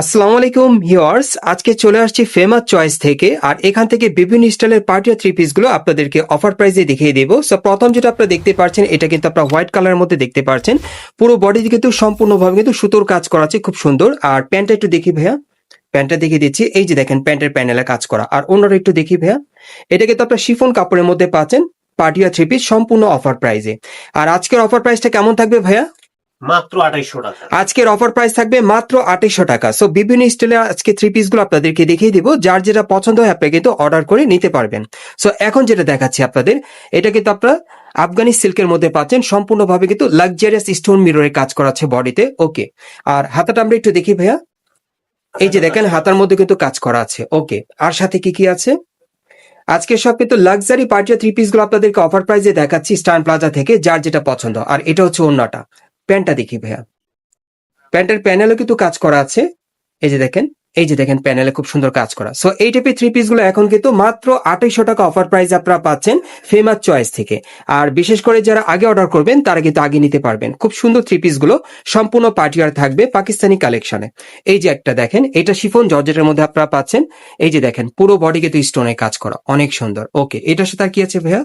আসসালামু আলাইকুম ভিউয়ার্স, আজকে চলে আসছি ফেমাস চয়েস থেকে। আর এখান থেকে বিভিন্ন স্টাইলের পার্টি আর থ্রি পিস গুলো আপনাদেরকে অফার প্রাইসে দেখিয়ে দেবো। সো প্রথম যেটা আপনারা দেখতে পাচ্ছেন, এটা কিন্তু আপনারা হোয়াইট কালারের মধ্যে দেখতে পাচ্ছেন। পুরো বডিতে কিন্তু সম্পূর্ণভাবে কিন্তু সুতোর কাজ করা আছে, খুব সুন্দর। আর প্যান্টটা একটু দেখি ভাইয়া, প্যান্টটা দেখিয়ে দিচ্ছি। এই যে দেখেন প্যান্টের প্যানেলে কাজ করা। আর অন্যটা একটু দেখি ভাইয়া, এটা কিন্তু আপনার শিফন কাপড়ের মধ্যে পাচ্ছেন, পার্টি আর থ্রি পিস সম্পূর্ণ অফার প্রাইসে। আর আজকের অফার প্রাইসটা কেমন থাকবে ভাইয়া? মাত্র 2800 টাকা। আজকের অফার প্রাইস থাকবে মাত্র 2800 টাকা। সো বিভিন্ন স্টাইলে আজকে থ্রি পিস গুলো আপনাদেরকে দেখিয়ে দিব, যার যেটা পছন্দ হয় আপনি কিন্তু অর্ডার করে নিতে পারবেন। সো এখন যেটা দেখাচ্ছি আপনাদের, এটা কিন্তু আপনারা আফগানি সিল্কের মধ্যে পাচ্ছেন, সম্পূর্ণভাবে কিন্তু লাক্সারিয়াস স্টোন মিররের কাজ করা আছে বডিতে। ওকে, আর হাতাটা আমরা একটু দেখি ভাইয়া। এই যে দেখেন হাতার মধ্যে কিন্তু কাজ করা আছে। ওকে, আর সাথে কি কি আছে? আজকে সব কিন্তু লাক্সারি পার্টি থ্রি পিস গুলো আপনাদেরকে অফার প্রাইসে দেখাচ্ছি স্টার প্লাজা থেকে, যার যেটা পছন্দ। আর এটা হচ্ছে ওড়নাটা। প্যান্টটা দেখি ভাইয়া, প্যান্টের প্যানেলও কিন্তু কাজ করা আছে। এই যে দেখেন, এই যে দেখেন প্যানেলে খুব সুন্দর কাজ করা। সো এই টাইপের থ্রি পিস গুলো এখন কিন্তু মাত্র 2800 টাকা অফার প্রাইস আপনারা পাচ্ছেন ফেমাস চয়েস থেকে। আর বিশেষ করে যারা আগে অর্ডার করবেন তারা কিন্তু আগে নিতে পারবেন। খুব সুন্দর থ্রি পিস গুলো সম্পূর্ণ পার্টিয়ার থাকবে পাকিস্তানি কালেকশনে। এই যে একটা দেখেন, এটা শিফন জর্জেটের মধ্যে আপনারা পাচ্ছেন। এই যে দেখেন পুরো বডি কিন্তু স্টোনে কাজ করা, অনেক সুন্দর। ওকে, এটার সাথে আর কি আছে ভাইয়া?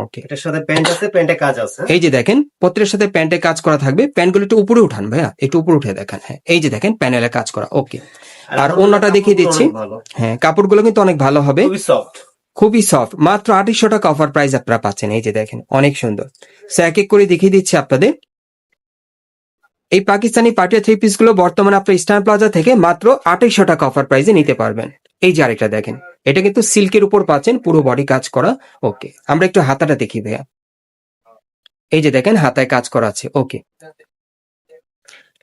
ওকে, এটার সাথে প্যান্ট আছে, প্যান্টে কাজ আছে। এই যে দেখেন প্রত্যেকের সাথে প্যান্টে কাজ করা থাকবে। প্যান্টগুলো একটু উপরে উঠান ভাইয়া, একটু উপরে উঠে দেখান। হ্যাঁ, এই যে দেখেন প্যানেলে কাজ করা। ওকে, আর অন্যটা দেখিয়ে দিচ্ছি। হ্যাঁ, কাপড়গুলো কিন্তু অনেক ভালো হবে, খুবই সফট। খুবই সফট। মাত্র 2800 টাকা অফার প্রাইস আপনারা পাচ্ছেন। এই যে দেখেন অনেক সুন্দর। সো এক এক করে দেখিয়ে দিচ্ছি আপনাদের। এই পাকিস্তানি পার্টি থ্রি পিস গুলো বর্তমানে আপনার স্টার প্লাজা থেকে মাত্র 2800 টাকা অফার প্রাইসে নিতে পারবেন। এই যে আরেকটা দেখেন, এটা কিন্তু সিল্কের উপর পাচ্ছেন, পুরো বডি কাজ করা। ওকে, আমরা একটু হাতাটা দেখি ভাইয়া। এই যে দেখেন হাতায় কাজ করা আছে। ওকে,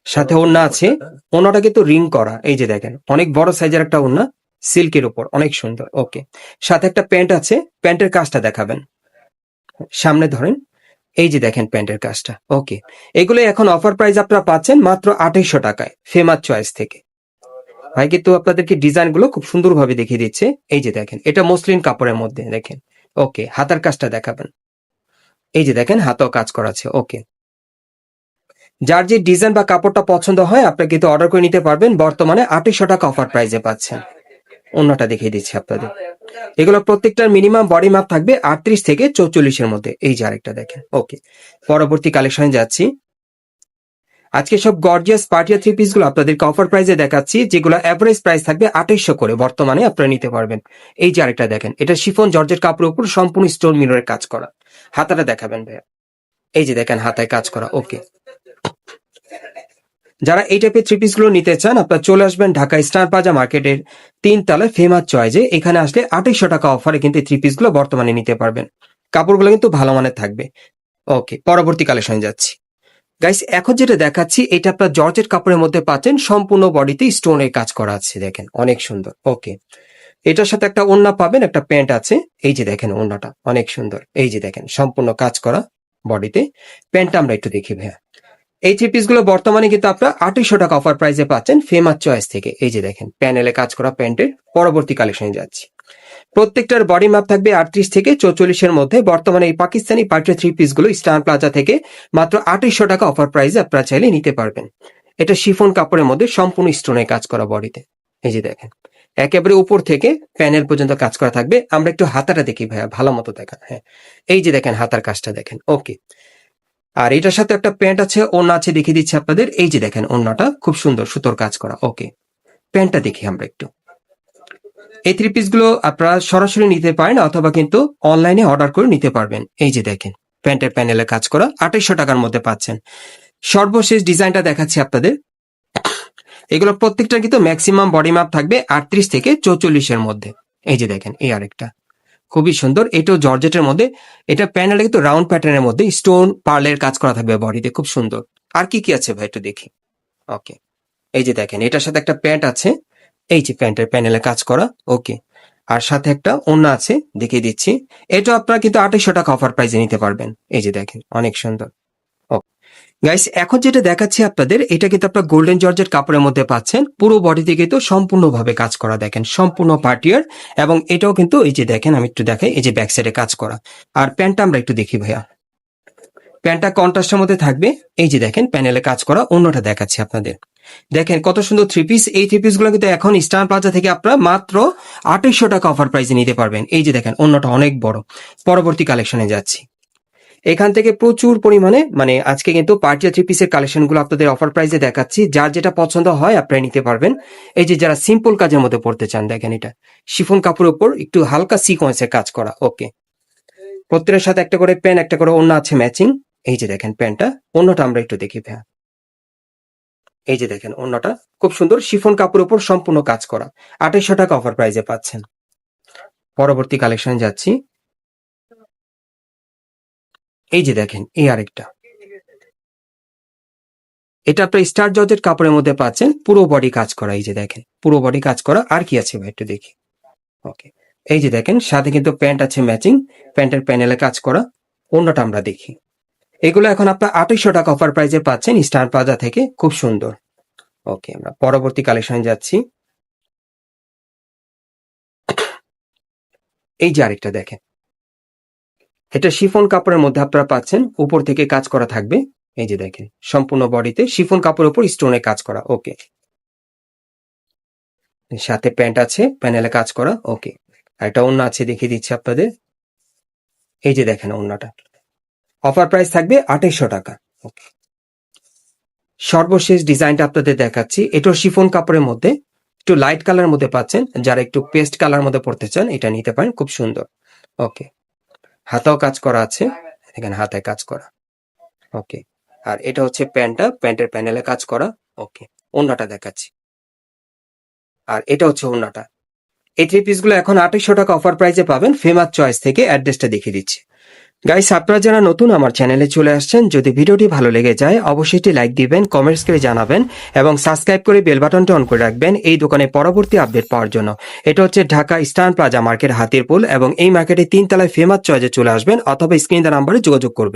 সাথে ওড়না আছে, ওড়নাটা কিন্তু রিং করা। এই যে দেখেন অনেক বড় সাইজের একটা ওড়না, সিল্কের উপর, অনেক সুন্দর। ওকে, সাথে একটা প্যান্ট আছে, প্যান্টের কাজটা দেখাবেন, সামনে ধরেন। এই যে দেখেন প্যান্টের কাজটা। ওকে, এগুলো এখন অফার প্রাইস আপনারা পাচ্ছেন মাত্র 2800 টাকায় ফেমাস চয়েস থেকে। ভাই কিন্তু আপনাদেরকে ডিজাইন গুলো খুব সুন্দরভাবে দেখিয়ে দিচ্ছে। এই যে দেখেন এটা মসলিন কাপড়ের মধ্যে দেখেন। ওকে, হাতার কাজটা দেখাবেন। এই যে দেখেন হাতাও কাজ করা আছে। ওকে, যার যে ডিজাইন বা কাপড়টা পছন্দ হয় আপনি কিন্তু অর্ডার করে নিতে পারবেন। বর্তমানে 2800 টাকা অফার প্রাইসে পাচ্ছেন। অন্যটা দেখিয়ে দিচ্ছি আপনাদের। এগুলো প্রত্যেকটার মিনিমাম বডি মাপ থাকবে 38 থেকে 44 মধ্যে। এই যে আরেকটা দেখেন। ওকে, পরবর্তী কালেকশনে যাচ্ছি। আজকে সব গর্জিয়াস পার্টি থ্রি পিস গুলো আপনাদেরকে অফার প্রাইসে দেখাচ্ছি, যেগুলো এভারেজ প্রাইস থাকবে 2800 করে, বর্তমানে আপনারা নিতে পারবেন। এই যে আরেকটা দেখেন, এটা শিফন জর্জের কাপড়ের উপর সম্পূর্ণ স্টোন মিররের কাজ করা। হাতাটা দেখাবেন ভাইয়া। এই যে দেখেন হাতায় কাজ করা। ওকে, যারা এই টাইপের থ্রি পিস গুলো নিতে চান আপনারা চলে আসবেন ঢাকা স্টার প্লাজা মার্কেটের 3 তলায় ফেমাস চয়েসে। এখানে আসলে 2800 টাকা অফারে কিন্তু থ্রি পিস গুলো বর্তমানে নিতে পারবেন। কাপড়গুলো কিন্তু ভালো মানের থাকবে। ওকে, পরবর্তী কালেকশনে যাচ্ছি। গাইস, এখন যেটা দেখাচ্ছি এটা আপনার জর্জেট কাপড়ের মধ্যে পাচ্ছেন, সম্পূর্ণ বডিতে স্টোনের কাজ করা আছে, দেখেন অনেক সুন্দর। ওকে, এটার সাথে একটা ওড়না পাবেন, একটা প্যান্ট আছে। এই যে দেখেন ওড়নাটা অনেক সুন্দর। এই যে দেখেন সম্পূর্ণ কাজ করা বডিতে। প্যান্টটা আমরা একটু দেখি ভাইয়া। এই থ্রি পিস গুলো বর্তমানে কিন্তু আপনার 2800 টাকা অফার প্রাইসে পাচ্ছেন ফেমাস চয়েস থেকে। এই যে দেখেন প্যানেলে কাজ করা প্যান্টের। পরবর্তী কালেকশনে যাচ্ছি। প্রত্যেকটার বডি মাপ থাকবে 38 থেকে 44 মধ্যে। বর্তমানে এই পাকিস্তানি পার্টি থ্রি পিস গুলো স্টার প্লাজা থেকে মাত্র 2800 টাকা অফার প্রাইসে আপনারা চাইলে নিতে পারবেন। এটা শিফন কাপড়ের মধ্যে সম্পূর্ণ স্টোনে কাজ করা বডিতে। এই যে দেখেন একেবারে উপর থেকে প্যানেল পর্যন্ত কাজ করা থাকবে। আমরা একটু হাতাটা দেখি ভাইয়া, ভালো মতো দেখান। হ্যাঁ, এই যে দেখেন হাতার কাজটা দেখেন। ওকে, আর এটার সাথে একটা প্যান্ট আছে, ওড়না আছে, দেখিয়ে দিচ্ছি আপনাদের। এই যে দেখেন ওড়নাটা খুব সুন্দর সুতোর কাজ করা। ওকে, প্যান্টটা দেখি আমরা একটু। এই থ্রি পিস গুলো আপনারা সরাসরি নিতে পারেন অথবা কিন্তু অনলাইনে অর্ডার করে নিতে পারবেন। এই যে দেখেন প্যান্টের প্যানেলে কাজ করা 2800 টাকার মধ্যে পাচ্ছেন। সর্বশেষ ডিজাইনটা দেখাচ্ছি আপনাদের। এগুলো প্রত্যেকটা কিন্তু ম্যাক্সিমাম বডি মাপ থাকবে 38 থেকে 44 মধ্যে। এই যে দেখেন এই আরেকটা খুবই সুন্দর, এটাও জর্জেটের মধ্যে। এটা প্যানেলে কিন্তু রাউন্ড প্যাটার্নের মধ্যে স্টোন পার্লের কাজ করা থাকবে বডিতে, খুব সুন্দর। আর কি কি আছে ভাই একটু দেখি। ওকে, এই যে দেখেন এটার সাথে একটা প্যান্ট আছে। এই যে প্যান্টের প্যানেলে কাজ করা। ওকে, আর সাথে একটা ওড়না আছে, দেখিয়ে দিচ্ছি। এটা আপনারা কিন্তু 2800 টাকা অফার প্রাইসে নিতে পারবেন। এই যে দেখেন অনেক সুন্দর। গাইস, এখন যেটা দেখাচ্ছি আপনাদের, এটা কিন্তু আপনার গোল্ডেন জর্জেট কাপড়ের মধ্যে পাচ্ছেন। পুরো বডিতে কিন্তু সম্পূর্ণভাবে কাজ করা, দেখেন সম্পূর্ণ পার্টিয়ার। এবং এটাও কিন্তু এই যে দেখেন, আমি একটু দেখাই, এই যে ব্যাক সাইডে কাজ করা। আর প্যান্টটা আমরা একটু দেখি ভাইয়া। প্যান্টটা কন্ট্রাস্টের মধ্যে থাকবে। এই যে দেখেন প্যানেলে কাজ করা। অন্যটা দেখাচ্ছি আপনাদের। দেখেন কত সুন্দর থ্রি পিস। এই থ্রি পিস গুলো কিন্তু এখন স্টার প্লাজা থেকে আপনারা মাত্র 2800 টাকা অফার প্রাইসে নিতে পারবেন। এই যে দেখেন অন্যটা অনেক বড়। পরবর্তী কালেকশনে যাচ্ছি। এখান থেকে প্রচুর পরিমাণে আজকে কিন্তু পার্টিয়া থ্রি পিসের কালেকশন গুলো আপনাদের অফার প্রাইসে দেখাচ্ছি। যার যেটা পছন্দ হয় আপনারা নিতে পারবেন। এই যে যারা সিম্পল কাজের মধ্যে পড়তে চান, দেখেন এটা শিফন কাপড়ের উপর একটু হালকা সিকোয়েন্সের কাজ করা। ওকে, প্রত্যেকের সাথে একটা করে প্যান্ট, একটা করে ওড়না আছে ম্যাচিং। এই যে দেখেন প্যান্টটা, ওড়নাটা আমরা একটু দেখি ভাইয়া। এই যে দেখেন ওড়নাটা খুব সুন্দর শিফন কাপড়ের উপর সম্পূর্ণ কাজ করা। 2800 টাকা অফার প্রাইসে পাচ্ছেন। পরবর্তী কালেকশনে যাচ্ছি। এই যে দেখেন এই আরেকটা, এটা আপনার স্টার জর্জেট কাপড়ের মধ্যে পাচ্ছেন, পুরো বডি কাজ করা। এই যে দেখেন পুরো বডি কাজ করা। আর কি আছে ভাই একটু দেখি। ওকে, এই যে দেখেন সাথে কিন্তু প্যান্ট আছে ম্যাচিং, প্যান্টের প্যানেলে কাজ করা। ওড়নাটা আমরা দেখি। এগুলো এখন আপনার 2800 টাকা অফার প্রাইসে পাচ্ছেন স্টার প্লাজা থেকে, খুব সুন্দর। ওকে, আমরা পরবর্তী কালেকশনে যাচ্ছি। এই যে আরেকটা দেখেন, এটা শিফন কাপড়ের মধ্যে আপনারা পাচ্ছেন, উপর থেকে কাজ করা থাকবে। এই যে দেখেন সম্পূর্ণ বডিতে শিফন কাপড়ের উপর স্টোনে কাজ করা। ওকে, সাথে প্যান্ট আছে প্যানেলে কাজ করা। ওকে, আর একটা ওড়না আছে দেখিয়ে দিচ্ছি আপনাদের। এই যে দেখেন ওড়নাটা অফার প্রাইস থাকবে 2800 টাকা। ওকে, সর্বশেষ ডিজাইনটা আপনাদের দেখাচ্ছি। এটাও শিফন কাপড়ের মধ্যে একটু লাইট কালার মধ্যে পাচ্ছেন। যারা একটু পেস্ট কালার মধ্যে পড়তে চান এটা নিতে পারেন, খুব সুন্দর। ওকে, হাতাও কাজ করা আছে, এখানে হাতায় কাজ করা। ওকে, আর এটা হচ্ছে প্যান্টটা, প্যান্টের প্যানেলে কাজ করা। ওকে, ওড়নাটা দেখাচ্ছি। আর এটা হচ্ছে ওড়নাটা। এই থ্রি পিস গুলো এখন 2800 টাকা অফার প্রাইসে পাবেন ফেমাস চয়েস থেকে। অ্যাড্রেসটা দেখিয়ে দিচ্ছি। গাইস, আপনারা যারা নতুন আমার চ্যানেলে চলে আসছেন, যদি ভিডিওটি ভালো লেগে যায় অবশ্যই একটি লাইক দিবেন, কমেন্টস করে জানাবেন এবং সাবস্ক্রাইব করে বেল বাটনটি অন করে রাখবেন এই দোকানে পরবর্তী আপডেট পাওয়ার জন্য। এটা হচ্ছে Dhaka star plaza market, Hatirpool, এবং এই মার্কেটে 3 তলায় ফেমাস চয়েসে চলে আসবেন অথবা স্ক্রিন নাম্বারে যোগাযোগ করবেন।